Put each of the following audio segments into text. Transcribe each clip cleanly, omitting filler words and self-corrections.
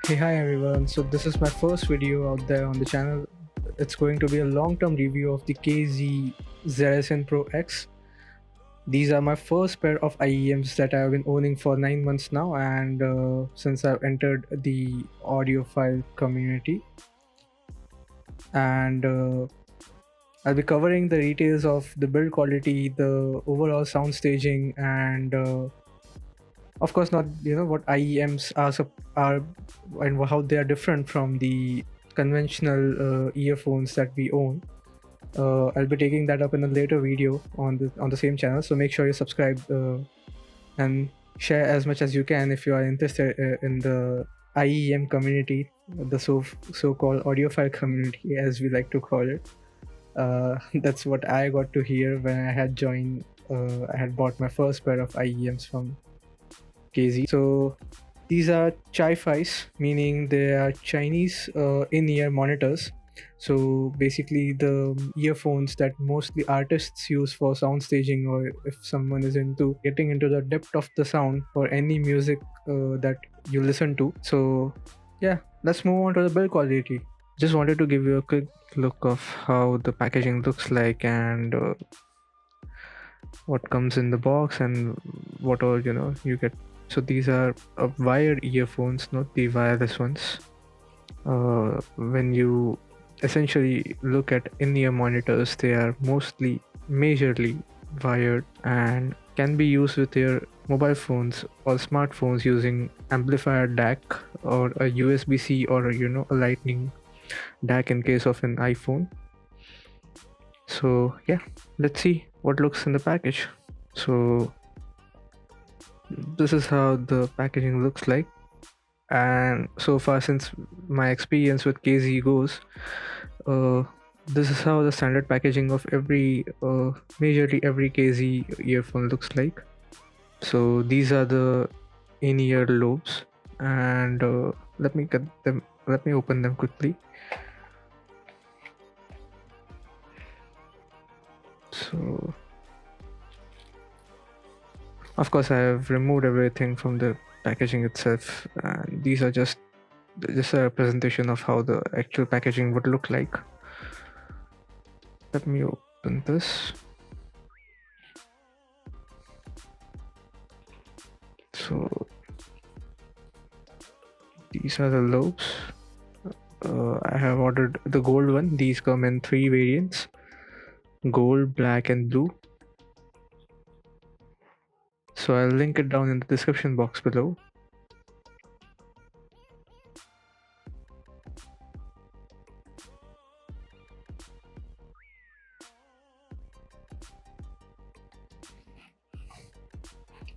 Hey, hi everyone. So this is my first video out there on the channel. It's going to be a long-term review of the kzzsn Pro X. These are my first pair of IEMs that I've been owning for 9 months now, and since I've entered the audiophile community, and I'll be covering the details of the build quality, the overall sound staging, and of course not what IEMs are and how they are different from the conventional earphones that we own. I'll be taking that up in a later video on the same channel, so make sure you subscribe and share as much as you can if you are interested in the IEM community, the so-called audiophile community as we like to call it. That's what I got to hear when I had joined. I had bought my first pair of IEMs from KZ. So these are Chi-Fis, meaning they are Chinese in-ear monitors. So basically, the earphones that mostly artists use for sound staging, or if someone is into getting into the depth of the sound for any music that you listen to. So yeah, let's move on to the build quality. Just wanted to give you a quick look of how the packaging looks like and what comes in the box and what all you get. So these are wired earphones, not the wireless ones. When you essentially look at in-ear monitors, they are mostly majorly wired and can be used with your mobile phones or smartphones using amplifier DAC or a USB-C or a lightning DAC in case of an iPhone. So yeah, let's see what looks in the package. So this is how the packaging looks like, and so far since my experience with KZ goes, this is how the standard packaging of majorly every KZ earphone looks like. So these are the in-ear lobes, and let me open them quickly. So of course I have removed everything from the packaging itself, and these are just a representation of how the actual packaging would look like. Let me open this. So these are the lobes. I have ordered the gold one. These come in 3 variants: gold, black, and blue. So I'll link it down in the description box below.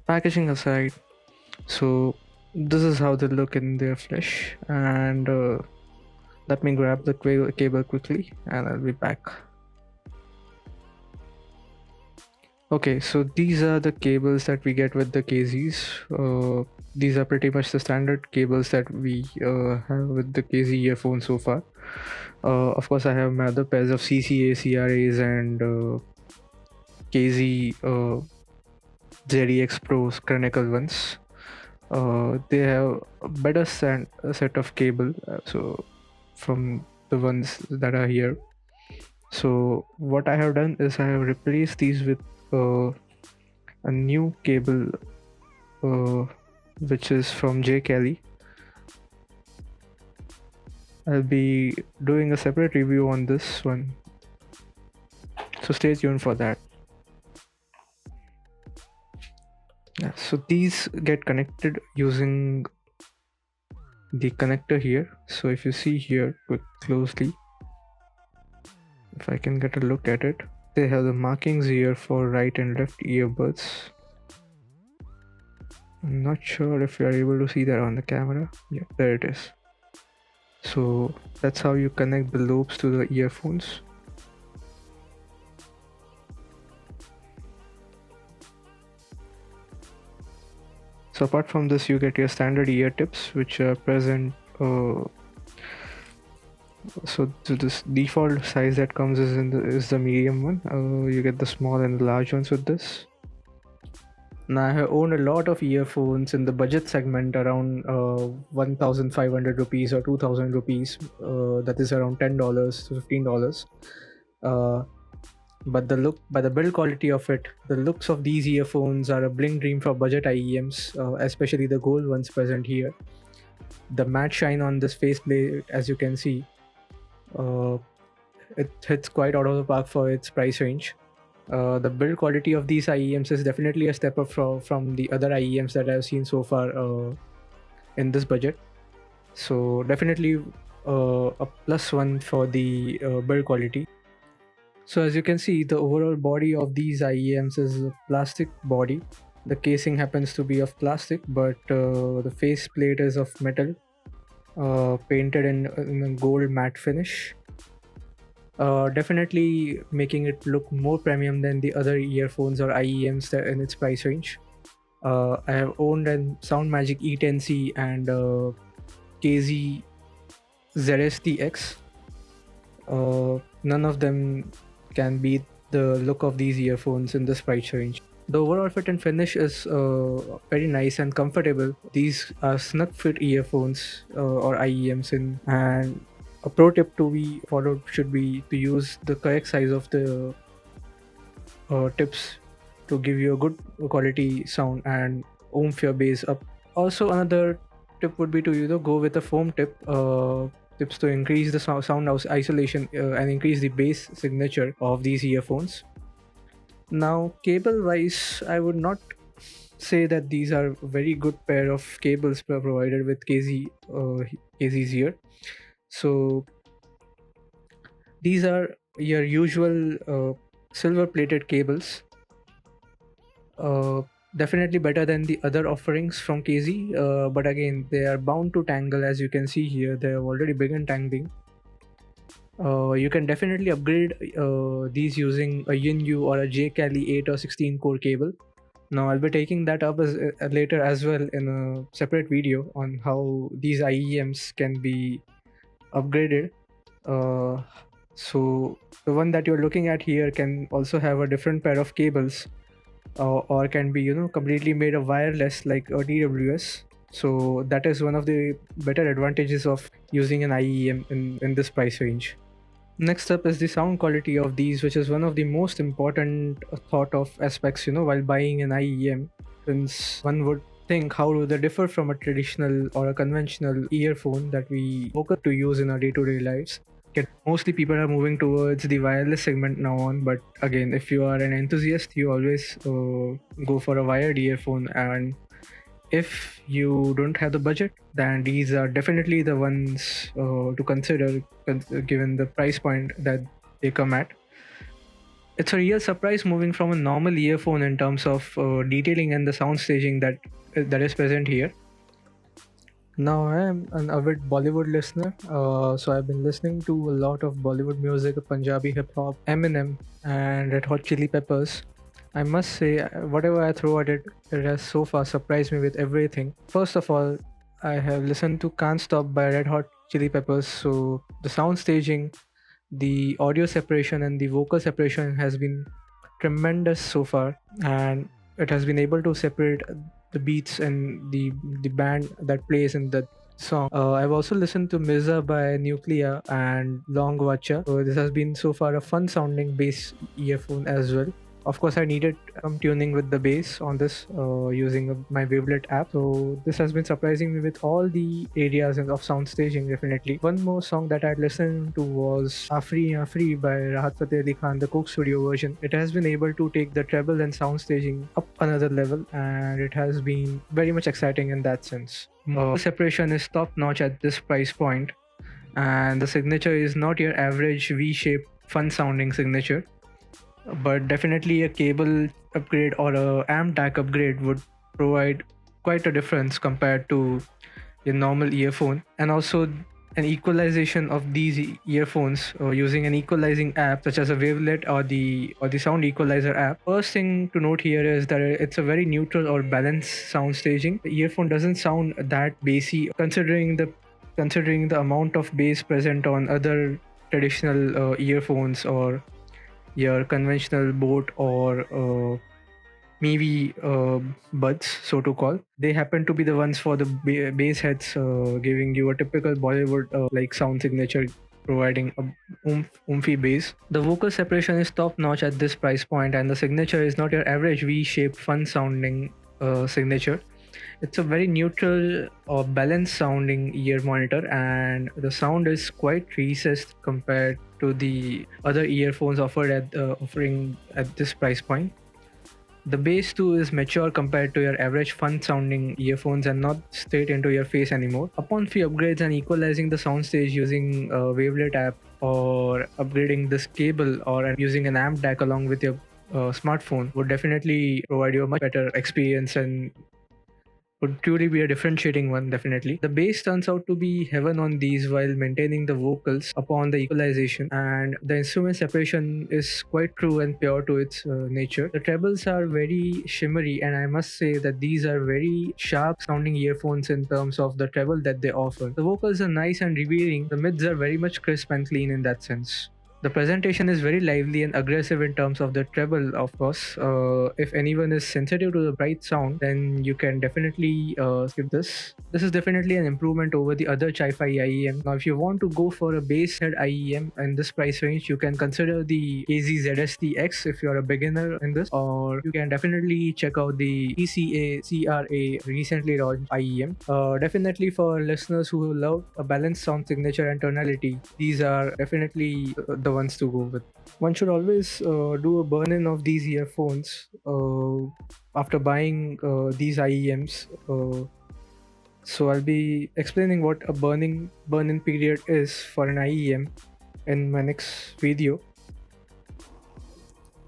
Packaging aside, so this is how they look in their flesh, and let me grab the cable quickly and I'll be back. Okay, so these are the cables that we get with the KZs. These are pretty much the standard cables that we have with the KZ earphone so far. Of course, I have my other pairs of CCA, CRAs, and KZ ZX Pros Chronicle ones. They have a better set of cable, so from the ones that are here. So what I have done is I have replaced these with a new cable, which is from J Kelly. I'll be doing a separate review on this one, so stay tuned for that. Yeah, so these get connected using the connector here. So if you see here closely, if I can get a look at it, they have the markings here for right and left earbuds. I'm not sure if you are able to see that on the camera. Yeah, there it is. So that's how you connect the lobes to the earphones. So apart from this, you get your standard ear tips, which are present. So this default size that comes is the medium one. You get the small and the large ones with this. Now, I have owned a lot of earphones in the budget segment around 1,500 rupees or 2,000 rupees. That is around $10 to $15. Uh, but the build quality of it, the looks of these earphones are a bling dream for budget IEMs, especially the gold ones present here. The matte shine on this faceplate, as you can see, uh, it hits quite out of the park for its price range. The build quality of these IEMs is definitely a step up from the other IEMs that I've seen so far in this budget. So definitely a plus one for the build quality. So as you can see, the overall body of these IEMs is a plastic body. The casing happens to be of plastic, but the face plate is of metal, painted in a gold matte finish. Definitely making it look more premium than the other earphones or IEMs that in its price range. I have owned an Soundmagic E10C and kzzsnprox. None of them can beat the look of these earphones in this price range. The overall fit and finish is very nice and comfortable. These are snug fit earphones or IEMs and a pro tip to be followed should be to use the correct size of the tips to give you a good quality sound and oomph your bass up. Also, another tip would be to go with a foam tips to increase the sound isolation and increase the bass signature of these earphones. Now, cable wise, I would not say that these are very good pair of cables provided with KZ's here. So these are your usual silver plated cables. Definitely better than the other offerings from KZ, but again they are bound to tangle. As you can see here, they have already begun tangling. You can definitely upgrade these using a Yinyu or a J-Kali 8 or 16 core cable. Now I'll be taking that up later as well in a separate video on how these IEMs can be upgraded. So the one that you're looking at here can also have a different pair of cables, or can be completely made of wireless like a TWS. So that is one of the better advantages of using an IEM in this price range. Next up is the sound quality of these, which is one of the most important thought of aspects while buying an IEM, since one would think how do they differ from a traditional or a conventional earphone that we focus to use in our day-to-day lives. Mostly people are moving towards the wireless segment now on, but again, if you are an enthusiast, you always go for a wired earphone, and if you don't have the budget, then these are definitely the ones to consider given the price point that they come at. It's a real surprise moving from a normal earphone in terms of detailing and the sound staging that is present here. Now I am an avid Bollywood listener, so I've been listening to a lot of Bollywood music, Punjabi hip hop, Eminem, and Red Hot Chili Peppers. I must say, whatever I throw at it, it has so far surprised me with everything. First of all, I have listened to Can't Stop by Red Hot Chili Peppers, so the sound staging, the audio separation, and the vocal separation has been tremendous so far, and it has been able to separate the beats and the band that plays in the song. I've also listened to Mirza by Nuclear and Long Vacha. So this has been so far a fun sounding bass earphone as well. Of course, I needed some tuning with the bass on this using my Wavelet app. So this has been surprising me with all the areas of sound staging, definitely. One more song that I listened to was Afri Afri by Rahat Fateh Ali Khan, the Coke Studio version. It has been able to take the treble and sound staging up another level, and it has been very much exciting in that sense. Separation is top notch at this price point, and the signature is not your average V-shaped fun sounding signature, but definitely a cable upgrade or a amp DAC upgrade would provide quite a difference compared to your normal earphone. And also an equalization of these earphones using an equalizing app such as a Wavelet or the sound equalizer app. First thing to note here is that it's a very neutral or balanced sound staging. The earphone doesn't sound that bassy considering the amount of bass present on other traditional earphones or your conventional boat or maybe buds, so to call. They happen to be the ones for the bass heads, giving you a typical Bollywood like sound signature, providing a oomphy bass. The vocal separation is top notch at this price point, and the signature is not your average V-shaped, fun sounding signature. It's a very neutral or balanced sounding ear monitor, and the sound is quite recessed compared to the other earphones offered at offering at this price point. The bass too is mature compared to your average fun sounding earphones and not straight into your face anymore. Upon few upgrades and equalizing the soundstage using a wavelet app, or upgrading this cable, or using an amp DAC along with your smartphone, would definitely provide you a much better experience and would truly be a differentiating one. Definitely the bass turns out to be heaven on these while maintaining the vocals upon the equalization, and the instrument separation is quite true and pure to its nature. The trebles are very shimmery, and I must say that these are very sharp sounding earphones in terms of the treble that they offer. The vocals are nice and revealing, the mids are very much crisp and clean in that sense. The presentation is very lively and aggressive in terms of the treble, of course. If anyone is sensitive to the bright sound, then you can definitely skip this. This is definitely an improvement over the other Chi-Fi IEM. Now, if you want to go for a base head IEM in this price range, you can consider the kzzsnprox if you're a beginner in this, or you can definitely check out the ECA recently launched IEM. Definitely for listeners who love a balanced sound signature and tonality, these are definitely the ones to go with. One should always do a burn in of these earphones after buying these IEMs. So I'll be explaining what a burn in period is for an IEM in my next video.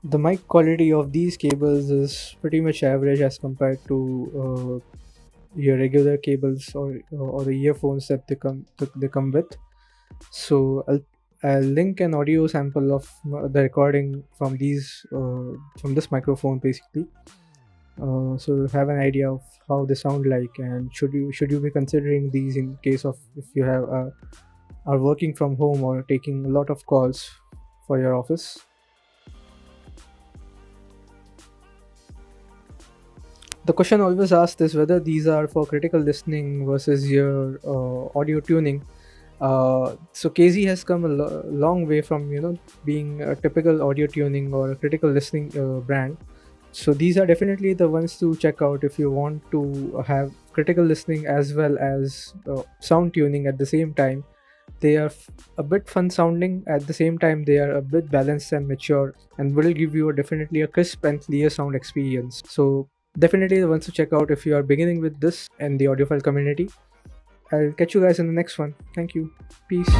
The mic quality of these cables is pretty much average as compared to your regular cables, or the earphones that they come with. So I'll link an audio sample of the recording from from this microphone basically, so you have an idea of how they sound like, and should you be considering these in case of if you have are working from home or taking a lot of calls for your office. The question always asked is whether these are for critical listening versus your audio tuning. So KZ has come a long way from being a typical audio tuning or a critical listening brand. So these are definitely the ones to check out if you want to have critical listening as well as sound tuning at the same time. They are a bit fun sounding, at the same time they are a bit balanced and mature, and will give you definitely a crisp and clear sound experience. So definitely the ones to check out if you are beginning with this in the audiophile community. I'll catch you guys in the next one. Thank you. Peace.